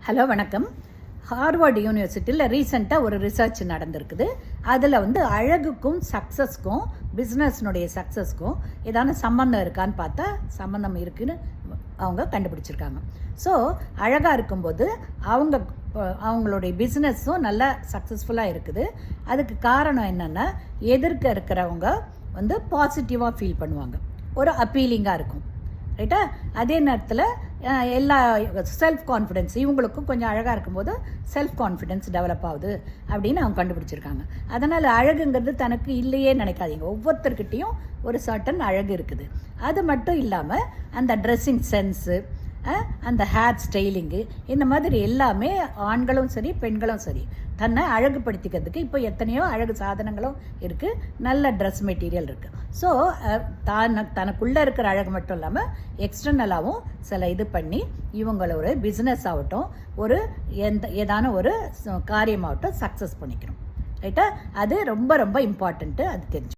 Hello வணக்கம். Harvard யூனிவர்சிட்டியில் ரீசெண்டாக ஒரு ரிசர்ச் நடந்திருக்குது. அதில் அழகுக்கும் சக்ஸஸ்க்கும் பிஸ்னஸ்னுடைய சக்ஸஸ்க்கும் ஏதான சம்மந்தம் இருக்கான்னு பார்த்தா சம்மந்தம் இருக்குதுன்னு அவங்க கண்டுபிடிச்சிருக்காங்க. ஸோ அழகாக இருக்கும்போது அவங்களுடைய பிஸ்னஸும் நல்லா சக்ஸஸ்ஃபுல்லாக இருக்குது. அதுக்கு காரணம் என்னென்னா, எதிர்க்க இருக்கிறவங்க பாசிட்டிவாக ஃபீல் பண்ணுவாங்க, ஒரு அப்பீலிங்காக இருக்கும், ரைட்டா? அதே நேரத்தில் எல்லா செல்ஃப் கான்ஃபிடென்ஸ், இவங்களுக்கும் கொஞ்சம் அழகாக இருக்கும்போது செல்ஃப் கான்ஃபிடென்ஸ் டெவலப் ஆகுது அப்படின்னு அவங்க கண்டுபிடிச்சிருக்காங்க. அதனால் அழகுங்கிறது தனக்கு இல்லையே நினைக்காதீங்க. ஒவ்வொருத்தர்கிட்டையும் ஒரு சர்டன் அழகு இருக்குது. அது மட்டும் இல்லாமல் அந்த ட்ரெஸ்ஸிங் சென்ஸு, அந்த ஹேர் ஸ்டைலிங்கு, இந்த மாதிரி எல்லாமே ஆண்களும் சரி பெண்களும் சரி தன்னை அழகுபடுத்திக்கிறதுக்கு இப்போ எத்தனையோ அழகு சாதனங்களும் இருக்குது, நல்ல ட்ரெஸ் மெட்டீரியல் இருக்குது. ஸோ தனக்குள்ளே இருக்கிற அழகு மட்டும் இல்லாமல் எக்ஸ்டர்னலாகவும் சில இது பண்ணி இவங்களோட பிஸ்னஸ் ஆகட்டும், ஒரு ஏதான ஒரு காரியமாகட்டும் சக்ஸஸ் பண்ணிக்கணும், ரைட்டா? அது ரொம்ப ரொம்ப இம்பார்ட்டண்ட்டு. அது தெரிஞ்சு